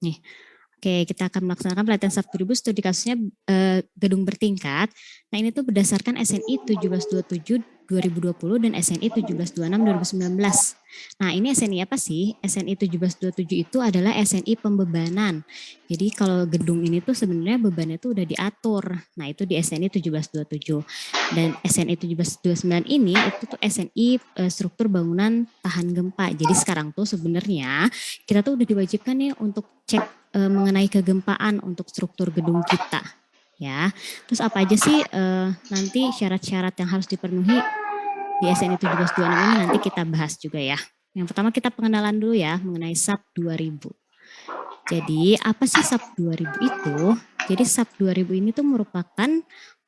Nih, oke, kita akan melaksanakan pelatihan SAP 2000 studi kasusnya gedung bertingkat. Nah, ini tuh berdasarkan SNI 1727 2020 dan SNI 1726 2019. Nah, ini SNI apa sih? SNI 1727 itu adalah SNI pembebanan. Jadi kalau gedung ini tuh sebenarnya bebannya tuh udah diatur. Nah, itu di SNI 1727. Dan SNI 1729 ini itu tuh SNI struktur bangunan tahan gempa. Jadi sekarang tuh sebenarnya kita tuh udah diwajibkan nih untuk cek mengenai kegempaan untuk struktur gedung kita, ya. Terus apa aja sih nanti syarat-syarat yang harus dipenuhi di SNI 1726 ini nanti kita bahas juga ya. Yang pertama kita pengenalan dulu ya mengenai SAP 2000. Jadi apa sih SAP 2000 itu? Jadi SAP 2000 ini tuh merupakan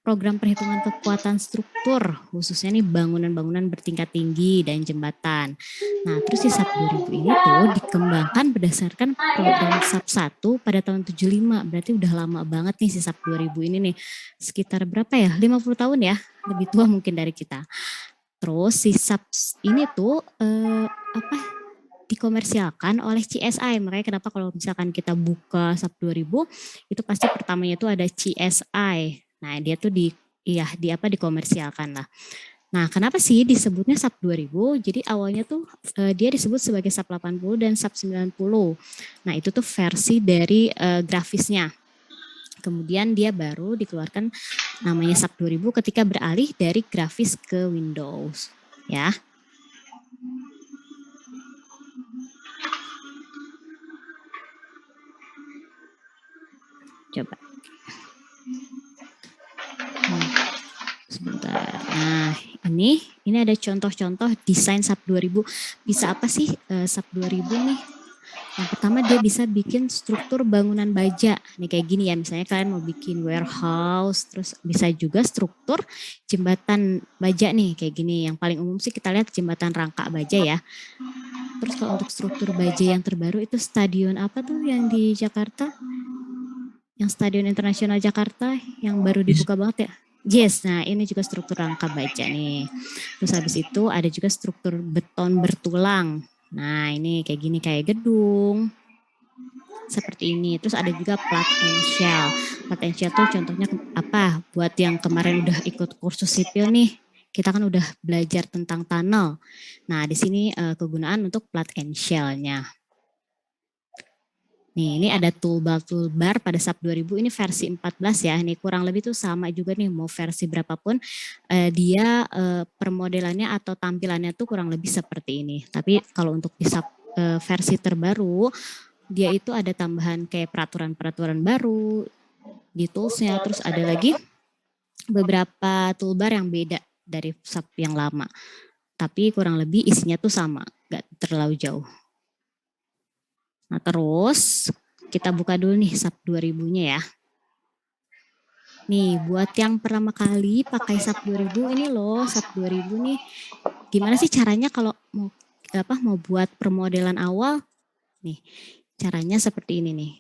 program perhitungan kekuatan struktur, khususnya nih bangunan-bangunan bertingkat tinggi dan jembatan. Nah, terus si SAP 2000 ini tuh dikembangkan berdasarkan program SAP 1 pada tahun 75. Berarti udah lama banget nih si SAP 2000 ini nih. Sekitar berapa ya? 50 tahun ya? Lebih tua mungkin dari kita. Terus si SAP ini tuh dikomersialkan oleh CSI. Makanya kenapa kalau misalkan kita buka SAP 2000 itu pasti pertamanya itu ada CSI. Nah, dia tuh dikomersialkan lah. Nah, kenapa sih disebutnya SAP 2000? Jadi awalnya tuh dia disebut sebagai SAP 80 dan SAP 90. Nah, itu tuh versi dari grafisnya. Kemudian dia baru dikeluarkan namanya SAP 2000 ketika beralih dari grafis ke Windows, ya. Coba. Sebentar. Nah, ini ada contoh-contoh desain SAP 2000. Bisa apa sih SAP 2000 nih? Yang pertama dia bisa bikin struktur bangunan baja. Nih kayak gini ya, misalnya kalian mau bikin warehouse, terus bisa juga struktur jembatan baja nih kayak gini. Yang paling umum sih kita lihat jembatan rangka baja ya. Terus kalau untuk struktur baja yang terbaru itu stadion apa tuh yang di Jakarta? Yang Stadion Internasional Jakarta yang baru dibuka banget ya. Yes, nah ini juga struktur rangka baja nih. Terus habis itu ada juga struktur beton bertulang. Nah ini kayak gini kayak gedung. Seperti ini. Terus ada juga plat and shell. Plat and shell tuh contohnya apa? Buat yang kemarin udah ikut kursus sipil nih. Kita kan udah belajar tentang tunnel. Nah di sini kegunaan untuk plat and shell-nya. Nih, ini ada toolbar pada SAP 2000 ini versi 14 ya. Ini kurang lebih tuh sama juga nih mau versi berapapun dia permodelannya atau tampilannya tuh kurang lebih seperti ini. Tapi kalau untuk di SAP versi terbaru dia itu ada tambahan kayak peraturan-peraturan baru di toolsnya. Terus ada lagi beberapa toolbar yang beda dari SAP yang lama. Tapi kurang lebih isinya tuh sama, nggak terlalu jauh. Nah terus kita buka dulu nih SAP 2000-nya ya. Nih, buat yang pertama kali pakai SAP 2000 ini loh, SAP 2000 nih. Gimana sih caranya kalau mau buat permodelan awal? Nih, caranya seperti ini nih.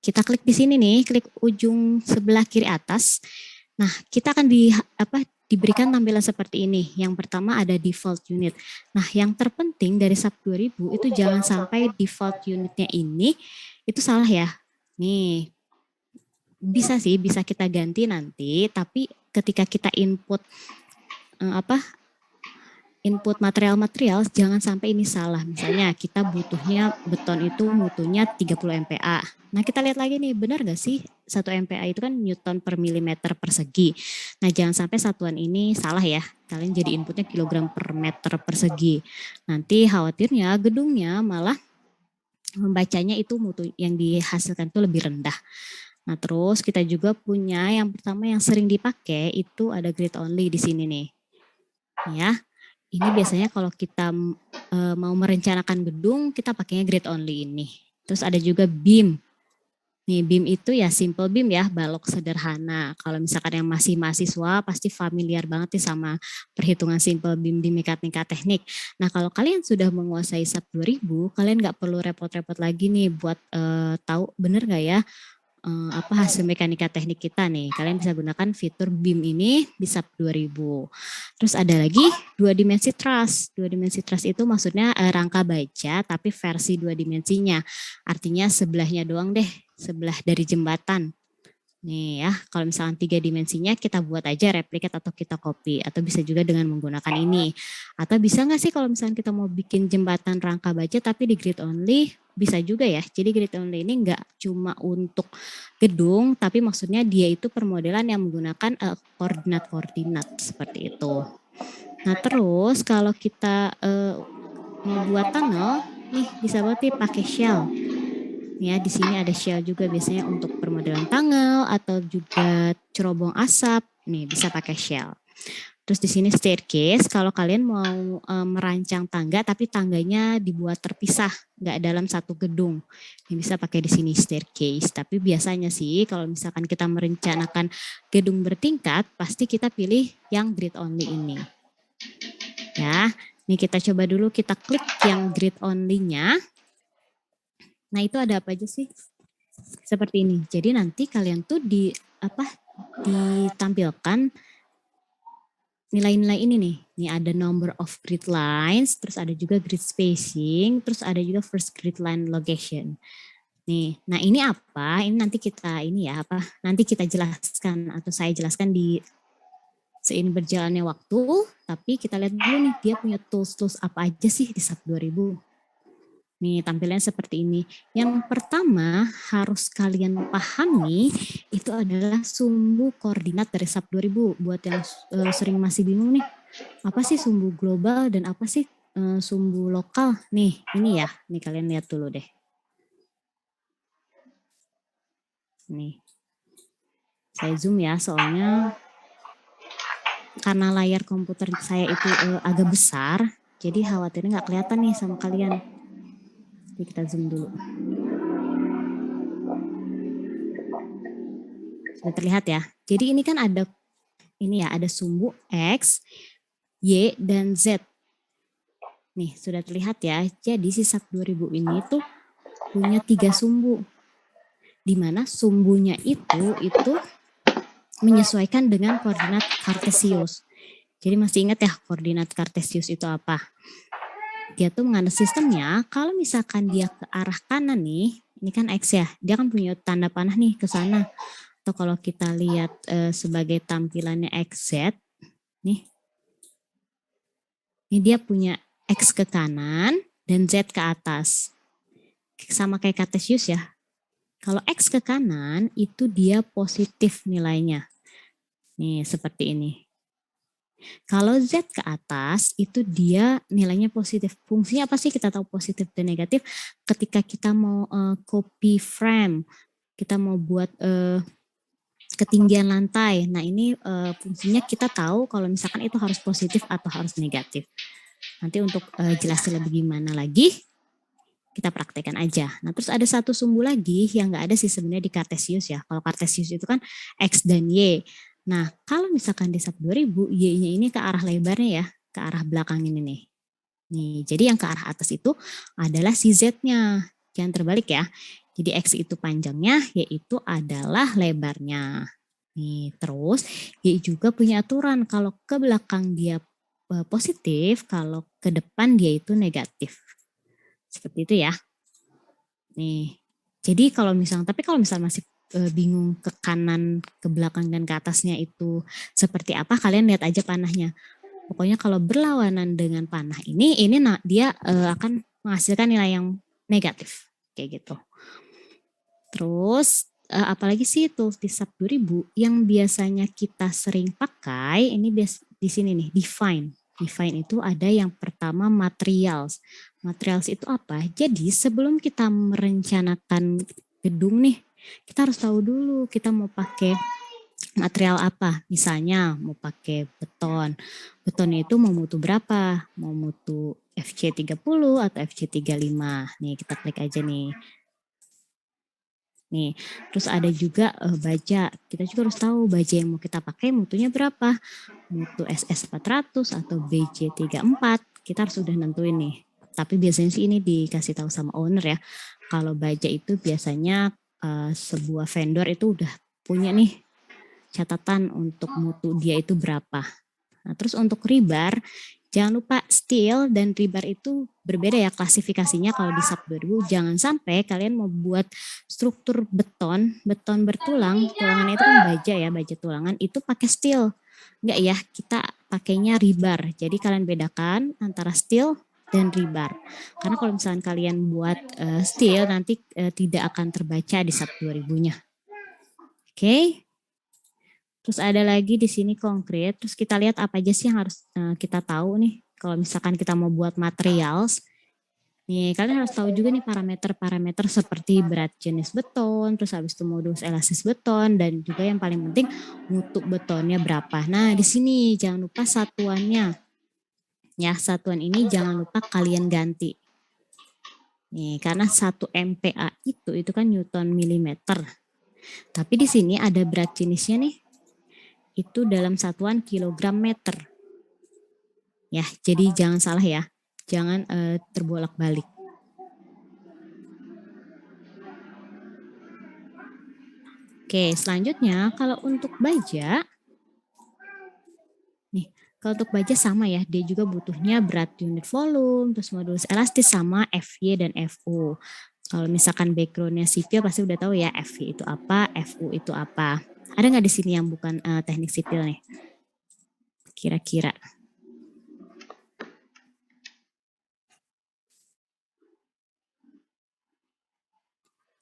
Kita klik di sini nih, klik ujung sebelah kiri atas. Nah, kita akan diberikan tampilan seperti ini. Yang pertama ada default unit. Nah, yang terpenting dari SAP 2000 itu jangan sampai default unitnya ini itu salah ya. Nih, bisa kita ganti nanti, tapi ketika kita input input material-material jangan sampai ini salah. Misalnya kita butuhnya beton itu mutunya 30 MPa. Nah kita lihat lagi nih, benar gak sih 1 MPa itu kan Newton per milimeter persegi. Nah jangan sampai satuan ini salah ya. Kalian jadi inputnya kilogram per meter persegi. Nanti khawatirnya gedungnya malah membacanya itu mutu yang dihasilkan itu lebih rendah. Nah, terus kita juga punya yang pertama yang sering dipakai itu ada grid only di sini nih. Ya. Ini biasanya kalau kita mau merencanakan gedung, kita pakainya grid only ini. Terus ada juga BIM. Nih, BIM itu ya simple BIM ya, balok sederhana. Kalau misalkan yang masih mahasiswa pasti familiar banget nih sama perhitungan simple BIM di mekanika teknik. Nah, kalau kalian sudah menguasai SAP 2000, kalian nggak perlu repot-repot lagi nih buat tahu bener nggak ya hasil mekanika teknik kita nih. Kalian bisa gunakan fitur BIM ini di SAP 2000. Terus ada lagi dua dimensi truss. Dua dimensi truss itu maksudnya rangka baja tapi versi dua dimensinya. Artinya sebelahnya doang deh, sebelah dari jembatan. Nih ya, kalau misalkan tiga dimensinya kita buat aja replikat atau kita copy. Atau bisa juga dengan menggunakan ini. Atau bisa nggak sih kalau misalkan kita mau bikin jembatan rangka baja tapi di grid only, bisa juga ya. Jadi grid only ini nggak cuma untuk gedung, tapi maksudnya dia itu permodelan yang menggunakan koordinat-koordinat seperti itu. Nah terus kalau kita mau buat tunnel, nih bisa banget pakai shell. Ya, di sini ada shell juga biasanya untuk permodelan tunnel atau juga cerobong asap. Nih, bisa pakai shell. Terus di sini staircase, kalau kalian mau merancang tangga tapi tangganya dibuat terpisah, nggak dalam satu gedung. Ini bisa pakai di sini staircase. Tapi biasanya sih kalau misalkan kita merencanakan gedung bertingkat, pasti kita pilih yang grid only ini. Ya, ini kita coba dulu, kita klik yang grid only-nya. Nah, itu ada apa aja sih? Seperti ini. Jadi nanti kalian tuh ditampilkan nilai-nilai ini nih. Ini ada number of grid lines, terus ada juga grid spacing, terus ada juga first grid line location. Nih, nah ini apa? Ini nanti kita nanti kita jelaskan atau saya jelaskan di seiring berjalannya waktu, tapi kita lihat dulu nih dia punya tools-tools apa aja sih di SAP 2000. Nih tampilannya seperti ini. Yang pertama harus kalian pahami itu adalah sumbu koordinat dari SAP 2000. Buat yang sering masih bingung nih, apa sih sumbu global dan apa sih sumbu lokal? Nih ini ya, nih kalian lihat dulu deh. Nih, saya zoom ya soalnya karena layar komputer saya itu agak besar, jadi khawatirnya nggak kelihatan nih sama kalian. Jadi kita zoom dulu. Sudah terlihat ya. Jadi ini kan ada sumbu X, Y, dan Z. Nih sudah terlihat ya. Jadi si SAP 2000 ini tuh punya 3 sumbu. Di mana sumbunya itu menyesuaikan dengan koordinat Cartesius. Jadi masih ingat ya koordinat Cartesius itu apa? Dia tuh menganut sistemnya kalau misalkan dia ke arah kanan nih, ini kan X ya, dia kan punya tanda panah nih ke sana. Atau kalau kita lihat sebagai tampilannya XZ, nih, ini dia punya X ke kanan dan Z ke atas. Sama kayak Cartesius ya. Kalau X ke kanan itu dia positif nilainya. Nih seperti ini. Kalau Z ke atas itu dia nilainya positif. Fungsinya apa sih kita tahu positif dan negatif? Ketika kita mau copy frame, kita mau buat ketinggian lantai. Nah ini fungsinya kita tahu kalau misalkan itu harus positif atau harus negatif. Nanti untuk jelasin lebih gimana lagi, kita praktekkan aja. Nah terus ada satu sumbu lagi yang nggak ada sih sebenarnya di Cartesius ya. Kalau Cartesius itu kan X dan Y. Nah kalau misalkan di SAP 2000, Y-nya ini ke arah lebarnya ya, ke arah belakang ini nih. Nih, jadi yang ke arah atas itu adalah si Z-nya. Jangan terbalik ya. Jadi X itu panjangnya, Y itu adalah lebarnya. Nih, terus Y juga punya aturan kalau ke belakang dia positif, kalau ke depan dia itu negatif. Seperti itu ya. Nih, jadi kalau misalnya masih bingung ke kanan, ke belakang dan ke atasnya itu seperti apa, kalian lihat aja panahnya. Pokoknya kalau berlawanan dengan panah ini dia akan menghasilkan nilai yang negatif kayak gitu. Terus apalagi sih tools di SAP 2000 yang biasanya kita sering pakai, ini di sini nih, define. Define itu ada yang pertama materials. Materials itu apa? Jadi sebelum kita merencanakan gedung nih, kita harus tahu dulu kita mau pakai material apa. Misalnya mau pakai beton. Betonnya itu mau mutu berapa? Mau mutu FC30 atau FC35. Nih kita klik aja nih. Nih, terus ada juga baja. Kita juga harus tahu baja yang mau kita pakai mutunya berapa. Mutu SS400 atau BJ34. Kita harus udah nentuin nih. Tapi biasanya sih ini dikasih tahu sama owner ya. Kalau baja itu biasanya sebuah vendor itu udah punya nih catatan untuk mutu dia itu berapa. Nah, terus untuk rebar, jangan lupa steel dan rebar itu berbeda ya klasifikasinya. Kalau di SAP 2000 jangan sampai kalian mau buat struktur beton bertulang, tulangannya itu kan baja ya, baja tulangan itu pakai steel. Enggak ya, kita pakainya rebar. Jadi kalian bedakan antara steel dan rebar. Karena kalau misalnya kalian buat steel nanti tidak akan terbaca di SAP 2000-nya. Oke. Terus ada lagi di sini konkret. Terus kita lihat apa aja sih yang harus kita tahu nih. Kalau misalkan kita mau buat materials, nih kalian harus tahu juga nih parameter-parameter seperti berat jenis beton, terus habis itu modulus elastis beton, dan juga yang paling penting mutu betonnya berapa. Nah di sini jangan lupa satuannya. Ya satuan ini jangan lupa kalian ganti. Nih karena 1 MPa itu kan Newton milimeter. Tapi di sini ada berat jenisnya nih. Itu dalam satuan kilogram meter. Ya, jadi jangan salah ya. Jangan terbolak-balik. Oke, selanjutnya kalau untuk baja, nih, kalau untuk baja sama ya, dia juga butuhnya berat unit volume, terus modulus elastis sama FY dan FU. Kalau misalkan backgroundnya sipil pasti udah tahu ya FY itu apa, FU itu apa. Ada nggak di sini yang bukan teknik sipil nih? Kira-kira.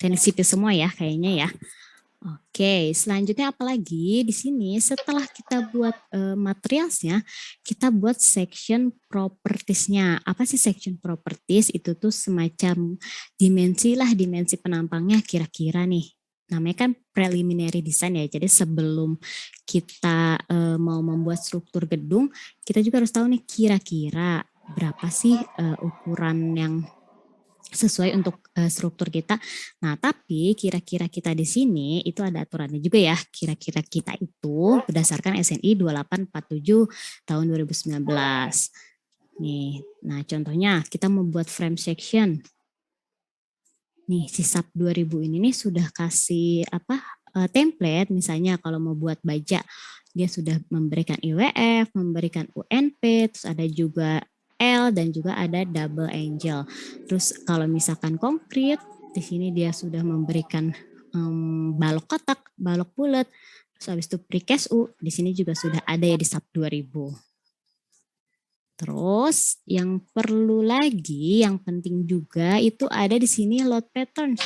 Teknik sipil semua ya kayaknya ya. Oke, selanjutnya apalagi di sini setelah kita buat materialsnya, kita buat section propertiesnya. Apa sih section properties? Itu tuh semacam dimensi penampangnya kira-kira nih. Namanya kan preliminary design ya. Jadi sebelum kita mau membuat struktur gedung, kita juga harus tahu nih kira-kira berapa sih ukuran yang sesuai untuk struktur kita. Nah, tapi kira-kira kita di sini itu ada aturannya juga ya. Kira-kira kita itu berdasarkan SNI 2847 tahun 2019. Nih, nah contohnya kita membuat frame section. Nih, si SAP 2000 ini nih sudah kasih template, misalnya kalau mau buat baja, dia sudah memberikan IWF, memberikan UNP, terus ada juga L dan juga ada double angel. Terus kalau misalkan konkret, di sini dia sudah memberikan balok kotak, balok bulat, terus habis itu precast U, di sini juga sudah ada ya di SAP 2000. Terus yang perlu lagi, yang penting juga itu ada di sini load patterns.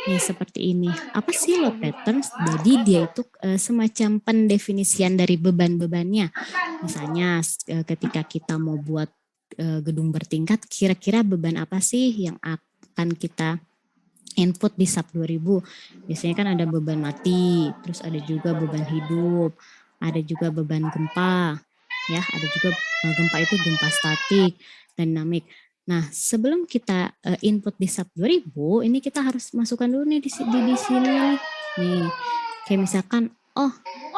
Nih seperti ini. Apa sih load patterns? Jadi dia itu semacam pendefinisian dari beban-bebannya. Misalnya ketika kita mau buat gedung bertingkat, kira-kira beban apa sih yang akan kita input di SAP 2000? Biasanya kan ada beban mati, terus ada juga beban hidup, ada juga beban gempa, ya, ada juga gempa itu gempa statik, dinamik. Nah, sebelum kita input di SAP 2000, ini kita harus masukkan dulu nih di sini nih. Nih, kayak misalkan,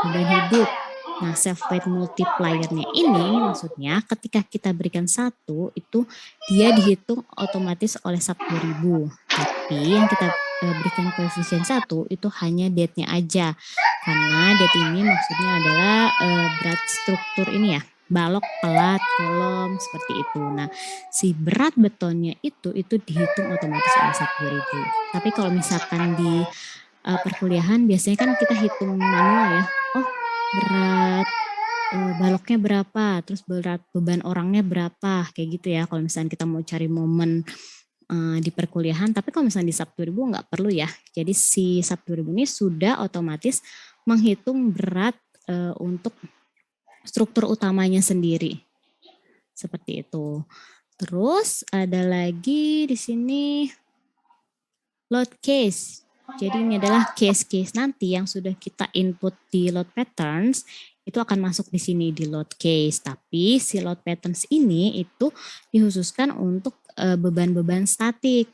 beban hidup. Nah, self weight multiplier-nya ini maksudnya ketika kita berikan 1, itu dia dihitung otomatis oleh SAP 2000. Tapi yang kita berikan koefisien 1 itu hanya date-nya aja. Karena date ini maksudnya adalah berat struktur ini ya, balok, pelat, kolom, seperti itu. Nah, si berat betonnya itu dihitung otomatis oleh SAP 2000. Tapi kalau misalkan di perkuliahan biasanya kan kita hitung manual ya. Oh, berat baloknya berapa, terus berat beban orangnya berapa, kayak gitu ya. Kalau misalnya kita mau cari momen di perkuliahan, tapi kalau misalnya di SAP 2000 nggak perlu ya. Jadi si SAP 2000 ini sudah otomatis menghitung berat untuk struktur utamanya sendiri. Seperti itu. Terus ada lagi di sini load case. Jadi ini adalah case-case nanti yang sudah kita input di load patterns itu akan masuk di sini di load case. Tapi si load patterns ini itu dikhususkan untuk beban-beban statik.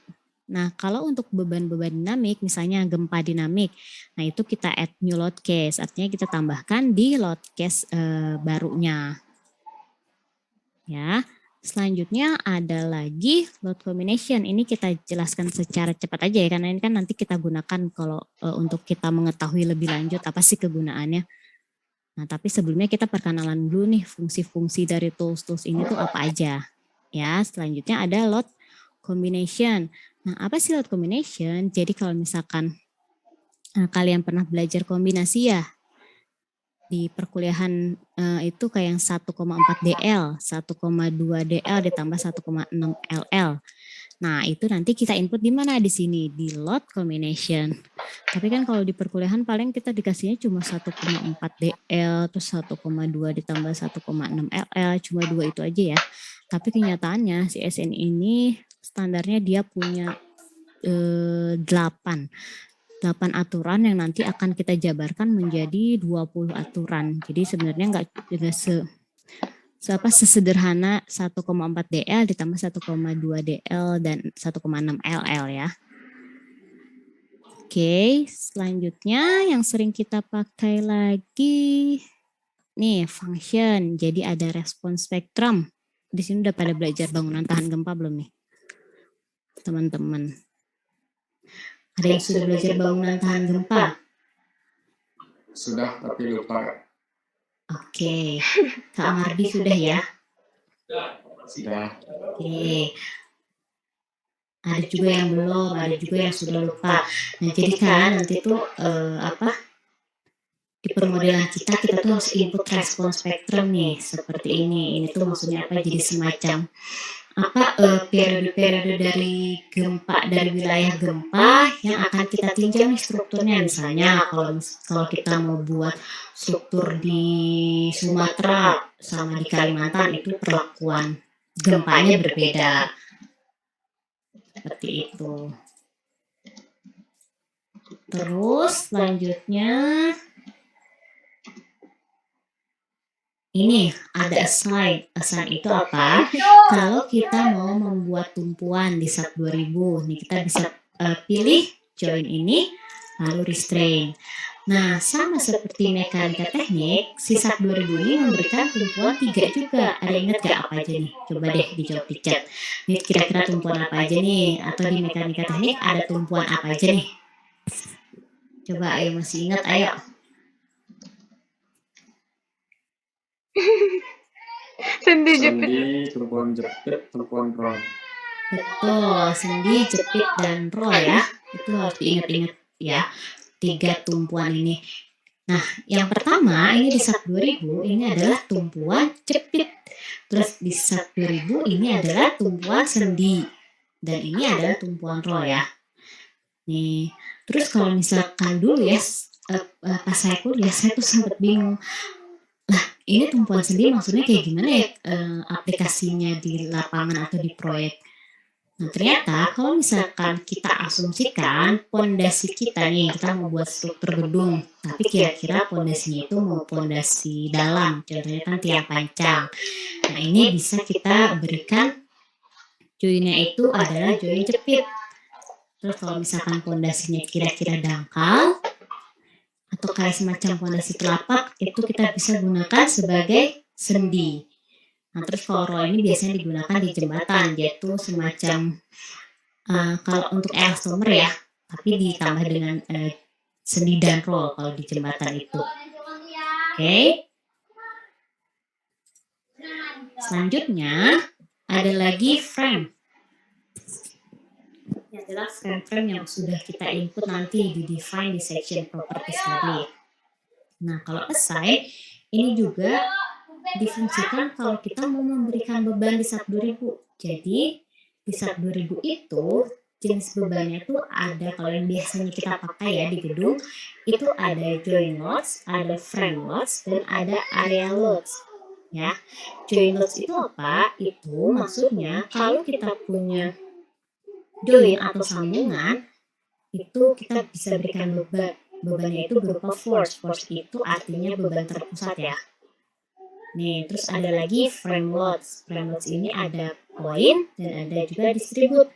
Nah, kalau untuk beban-beban dinamik, misalnya gempa dinamik, nah itu kita add new load case, artinya kita tambahkan di load case barunya. Ya, Selanjutnya ada lagi load combination. Ini kita jelaskan secara cepat aja ya, karena ini kan nanti kita gunakan kalau untuk kita mengetahui lebih lanjut apa sih kegunaannya. Nah, tapi sebelumnya kita perkenalan dulu nih fungsi-fungsi dari tools-tools ini tuh apa aja. Ya, selanjutnya ada load combination. Nah, apa sih load combination? Jadi kalau misalkan kalian pernah belajar kombinasi ya, di perkuliahan itu kayak yang 1,4 DL, 1,2 DL ditambah 1,6 LL. Nah, itu nanti kita input di mana di sini? Di load combination. Tapi kan kalau di perkuliahan paling kita dikasihnya cuma 1,4 DL, terus 1,2 ditambah 1,6 LL, cuma 2 itu aja ya. Tapi kenyataannya si SN ini standarnya dia punya 8 aturan yang nanti akan kita jabarkan menjadi 20 aturan. Jadi sebenarnya nggak sesederhana 1,4 DL ditambah 1,2 DL dan 1,6 LL ya. Oke, selanjutnya yang sering kita pakai lagi nih function. Jadi ada respons spektrum. Di sini udah pada belajar bangunan tahan gempa belum nih? Teman-teman. Ada yang sudah belajar bangunan tahan gempa? Sudah, tapi lupa. Oke, Kak Mardi sudah ya? Sudah. Oke. Ada juga yang belum, ada juga yang sudah lupa. Nah, jadi kan nanti tuh di permodelan kita tuh harus input respons spektrum nih, seperti ini. Ini tuh maksudnya apa? Jadi semacam periode-periode dari gempa, dari wilayah gempa yang akan kita tinjau nih strukturnya. Misalnya kalau kita mau buat struktur di Sumatera sama di Kalimantan itu perlakuan gempanya berbeda. Seperti itu. Terus selanjutnya ini ada assign. Assign itu apa? Kalau kita mau membuat tumpuan di SAP 2000, nih kita bisa pilih join ini, lalu restrain. Nah, sama seperti mekanika teknik, si SAP 2000 ini memberikan tumpuan 3 juga. Ada ingat gak apa aja nih? Coba deh dijawab di chat. Ini kira-kira tumpuan apa aja nih? Atau di mekanika teknik ada tumpuan apa aja nih? Coba ayo masih ingat, ayo. Sendi, tumpuan jepit, tumpuan roll. Betul, sendi, jepit, dan roll ya. Itu harus diingat-ingat ya. 3 tumpuan ini. Nah, yang pertama ini di SAP 2000 ini adalah tumpuan jepit. Terus di SAP 2000 ini adalah tumpuan sendi. Dan ini adalah tumpuan roll ya. Nih, terus kalau misalkan dulu ya, pas saya kuliah, saya tuh sempat bingung. Lah, ini tumpuan sendi maksudnya kayak gimana ya aplikasinya di lapangan atau di proyek? Nah, ternyata kalau misalkan kita asumsikan pondasi kita nih, kita mau buat struktur gedung, tapi kira-kira pondasinya itu mau pondasi dalam, contohnya kan tiang pancang. Nah, ini bisa kita berikan joinnya itu adalah join jepit. Terus kalau misalkan pondasinya kira-kira dangkal, atau kayak semacam pondasi telapak, itu kita bisa gunakan sebagai sendi. Nah, terus kalau roll ini biasanya digunakan di jembatan, yaitu semacam kalau untuk elastomer ya, tapi ditambah dengan sendi dan roll kalau di jembatan itu. Oke. Selanjutnya ada lagi frame. Ini adalah frame-frame yang sudah kita input nanti di define di section properties tadi. Nah, kalau assign ini juga difungsikan kalau kita mau memberikan beban di SAP 2000. Jadi di SAP 2000 itu jenis bebannya tuh ada, kalau yang biasanya kita pakai ya di gedung itu ada joint loads, ada frame loads, dan ada area loads ya. Joint loads itu apa? Itu maksudnya kalau kita punya joint atau sambungan itu kita bisa berikan beban. Bebannya itu berupa force. Force itu artinya beban terpusat ya. Nih, terus ada lagi frame loads. Frame loads ini ada point dan ada juga distribute.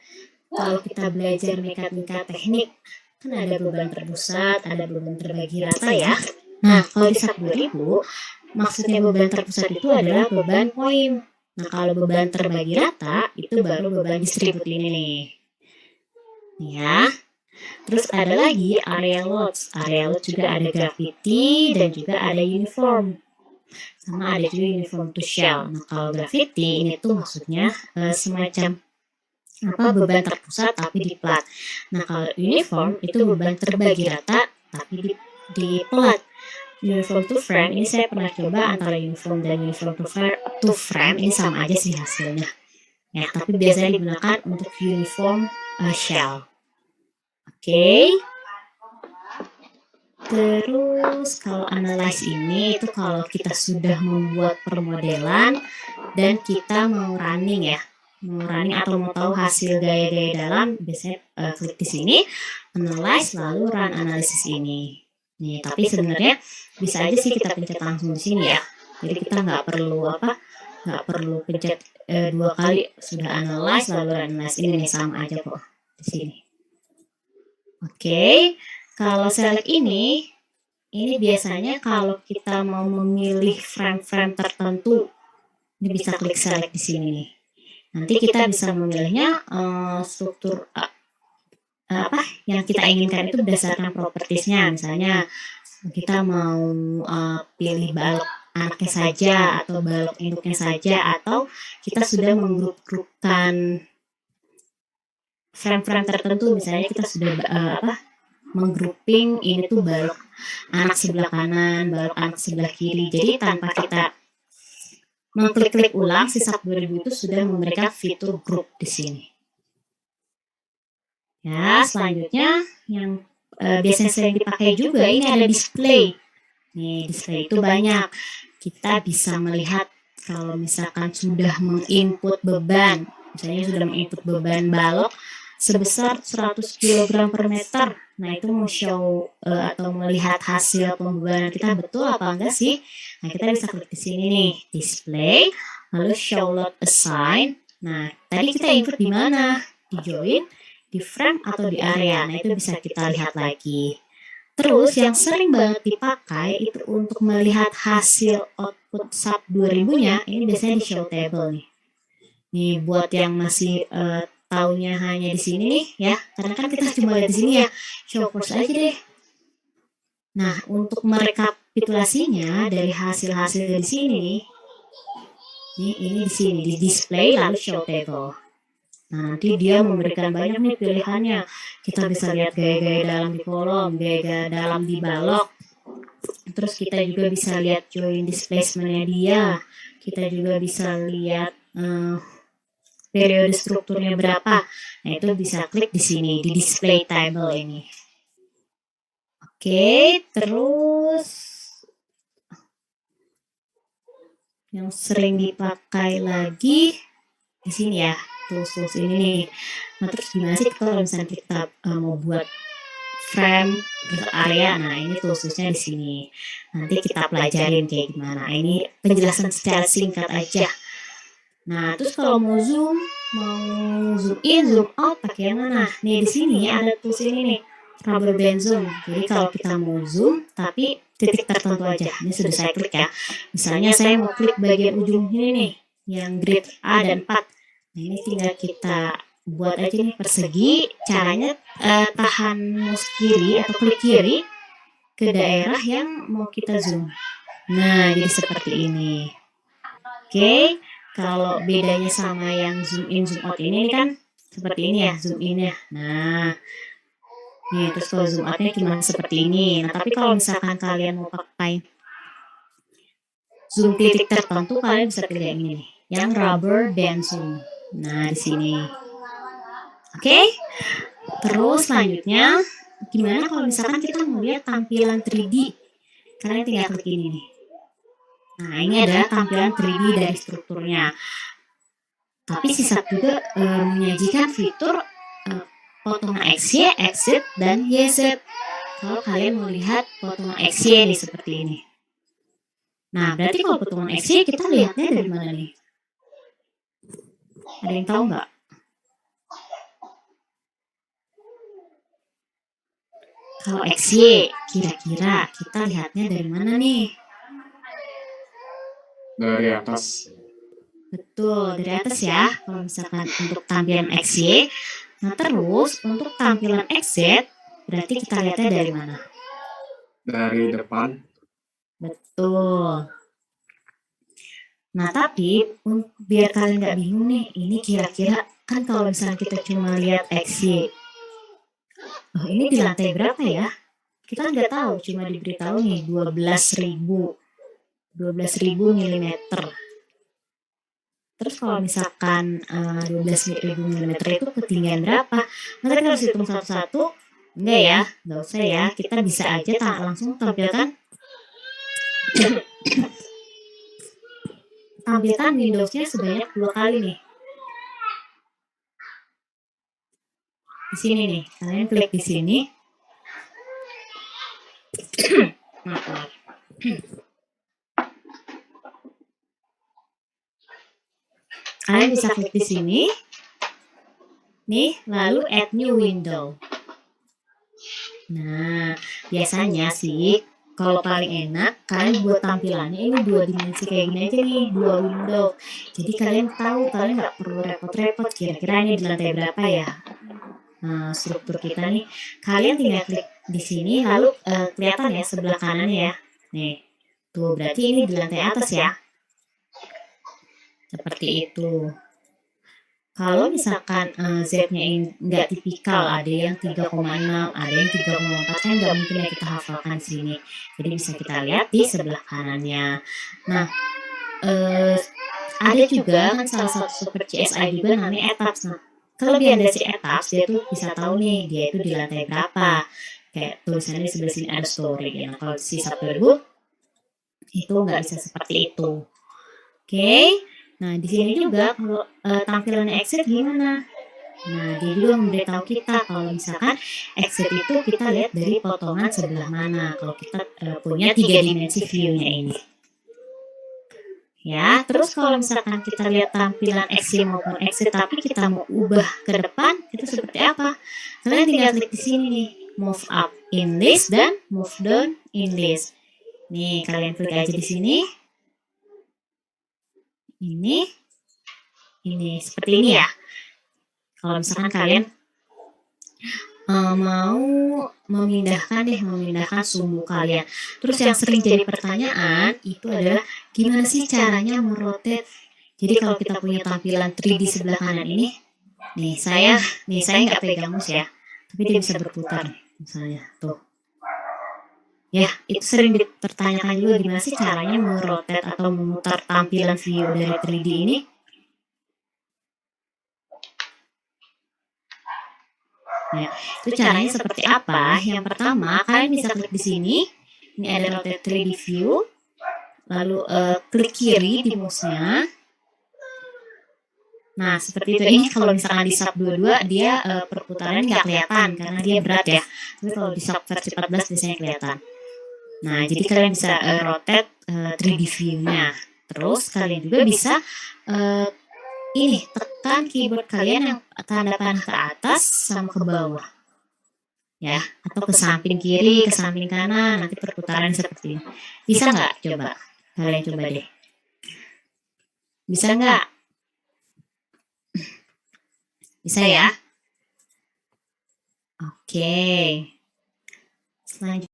Kalau kita belajar mekanika teknik, kan ada beban terpusat, ada beban terbagi rata ya. Nah, kalau di SAP 2000, maksudnya beban terpusat itu adalah beban point. Nah, kalau beban terbagi rata, itu baru beban distribut ini nih. Ya. Terus ada lagi area loads. Area load juga ada gravity dan juga ada uniform. Sama ada juga uniform to shell. Nah, kalau gravity ini tuh maksudnya semacam beban terpusat tapi di plat. Nah, kalau uniform itu beban terbagi rata tapi di plat. Uniform to frame ini saya pernah coba antara uniform dan uniform to frame ini sama aja sih hasilnya. Ya, tapi biasanya digunakan untuk uniform shell. Oke. Terus kalau analyze ini itu kalau kita sudah membuat permodelan dan kita mau running ya, mau running atau mau tahu hasil gaya-gaya dalam, biasanya klik di sini, analyze lalu run analisis ini. Nih, tapi sebenarnya bisa aja sih kita pencet langsung di sini ya. Jadi kita nggak perlu pencet 2 kali, sudah analyze lalu run analysis ini nih sama aja kok di sini. Oke, kalau select ini biasanya kalau kita mau memilih frame-frame tertentu, ini bisa klik select di sini nih. Nanti kita bisa memilihnya struktur apa yang kita inginkan itu berdasarkan propertiesnya. Misalnya kita mau pilih balok anaknya saja atau balok induknya saja, atau kita sudah menggrup-grupkan frame-frame tertentu. Misalnya kita sudah menggrouping ini tuh balok anak sebelah kanan, balok anak sebelah kiri. Jadi tanpa kita mengklik-klik ulang, si SAP 2000 itu sudah memberikan fitur group di sini. Ya, selanjutnya yang biasanya sering dipakai juga ini ada display. Nih, display itu banyak. Kita bisa melihat kalau misalkan sudah menginput beban, misalnya sudah menginput beban balok sebesar 100 kg per meter. Nah, itu mau show atau melihat hasil pembebanan kita betul apa enggak sih? Nah, kita bisa klik di sini nih, display, lalu show load assign. Nah, tadi kita input di mana? Di join, di frame atau di area. Nah, itu bisa kita lihat lagi. Terus yang sering banget dipakai itu untuk melihat hasil output SAP 2000-nya, ini biasanya di show table nih. Nih buat yang masih taunya hanya di sini nih ya, karena kan kita cuma lihat di sini ya, show first aja deh. Nah, untuk merekapitulasinya dari hasil-hasil di sini nih, ini di sini di display lalu show table. Nah, nanti dia memberikan banyak nih pilihannya. Kita bisa lihat gaya-gaya dalam di kolom, gaya-gaya dalam di balok. Terus kita juga bisa lihat join displacement-nya dia. Kita juga bisa lihat periode strukturnya berapa. Nah, itu bisa klik di sini di display table ini. Oke, terus yang sering dipakai lagi di sini ya, tools ini nih. Nah, terus gimana sih kalau misalnya kita mau buat frame terus area? Nah, ini toolsnya di sini. Nanti kita pelajarin kayak gimana. Ini penjelasan secara singkat aja. Nah, terus kalau mau zoom in, zoom out pakai yang mana? Nih di sini ada tools ini nih, rubber band zoom. Jadi kalau kita mau zoom tapi titik tertentu aja. Ini sudah saya klik ya. Misalnya saya mau klik bagian ujung ini nih, yang grid A dan 4. Nah, ini tinggal kita buat aja nih persegi. Caranya tahan mouse kiri atau klik kiri ke daerah yang mau kita zoom. Nah, jadi seperti ini. Oke, kalau bedanya sama yang zoom in zoom out ini kan seperti ini ya, zoom in ya. Nah, nih terus kalau zoom outnya cuma seperti ini. Nah, tapi kalau misalkan kalian mau pakai zoom titik tertentu, kalian bisa pilih yang ini nih, yang rubber band zoom. Nah, di sini. Oke, terus selanjutnya gimana kalau misalkan kita mau lihat tampilan 3D? Kalian tinggal klik ini nih. Nah, ini adalah tampilan 3D dari strukturnya. Tapi SISAP juga menyajikan fitur potongan XY, XZ, dan YZ. Kalau kalian mau lihat potongan XY nih seperti ini. Nah, berarti kalau potongan XY kita lihatnya dari mana nih? Ada yang tahu nggak? Kalau XY, kira-kira kita lihatnya dari mana nih? Dari atas. Betul, dari atas ya, kalau misalkan untuk tampilan XY. Nah, terus untuk tampilan XZ, berarti kita lihatnya dari mana? Dari depan. Betul. Nah, tapi biar kalian nggak bingung nih, ini kira-kira kan kalau misalnya kita cuma lihat XY, oh ini di lantai berapa ya? Kita nggak tahu, cuma diberitahu nih 12.000 milimeter. Terus kalau misalkan 12.000 milimeter itu ketinggian berapa? Masa kita harus hitung satu-satu? Enggak ya, nggak usah ya. Kita bisa aja langsung tampilkan Windows-nya sebanyak 2 kali nih. Di sini nih, kalian klik di sini. Maaf. Kalian bisa klik di sini. Nih, lalu add new window. Nah, biasanya sih kalau paling enak kalian buat tampilannya ini 2 dimensi kayak gini aja nih, 2 window. Jadi kalian tahu, kalian nggak perlu repot-repot kira-kira ini di lantai berapa ya. Nah, struktur kita nih, kalian tinggal klik di sini lalu kelihatan ya sebelah kanannya ya. Nih, tuh berarti ini di lantai atas ya. Seperti itu. Kalau misalkan Z-nya ini nggak tipikal, ada yang 3,6, ada yang 3,4, kan nggak mungkin ya kita hafalkan di sini. Jadi bisa kita lihat di sebelah kanannya. Nah, ada juga kan salah satu super CSI juga namanya ETAPS. Nah, kelebihan dari si ETAPS, dia tuh bisa tahu nih, dia itu di lantai berapa. Kayak tulisannya di sebelah sini ada story. Nah, kalau si Subturbo itu nggak bisa seperti itu. Oke. Nah, di sini juga kalau tampilannya exit gimana? Nah, dia juga memberitahu kita kalau misalkan exit itu kita lihat dari potongan sebelah mana. Kalau kita punya 3 dimensi view-nya ini. Ya, terus kalau misalkan kita lihat tampilan exit maupun exit tapi kita mau ubah ke depan, itu seperti apa? Kalian tinggal klik di sini nih, move up in list dan move down in list. Nih, kalian klik aja di sini. Ini seperti ini ya. Kalau misalkan kalian mau memindahkan sumbu kalian. Terus yang sering jadi pertanyaan itu adalah gimana sih caranya merotate. Jadi kalau kita punya tampilan 3D sebelah kanan ini, nih saya nggak pegang mouse ya, tapi dia bisa berputar misalnya tuh. Ya, itu sering dipertanyakan juga gimana sih caranya merotate atau memutar tampilan view dari 3D ini. Nah, itu caranya seperti apa? Yang pertama, kalian bisa klik di sini. Ini ada rotate 3D view. Lalu klik kiri di mouse-nya. Nah, seperti itu. Ini kalau misalkan di sub 22 dia perputarannya nggak kelihatan karena dia berat ya. Tapi kalau di sub versi 14 biasanya kelihatan. Nah, jadi kalian bisa rotate 3D view-nya. Terus kalian juga bisa ini tekan keyboard kalian yang tanda panah ke atas sama ke bawah. Ya, atau ke samping kiri, ke samping kanan, nanti perputaran seperti ini. Bisa nggak? Coba, kalian coba deh. Bisa nggak? Bisa ya? Oke. Selanjutnya.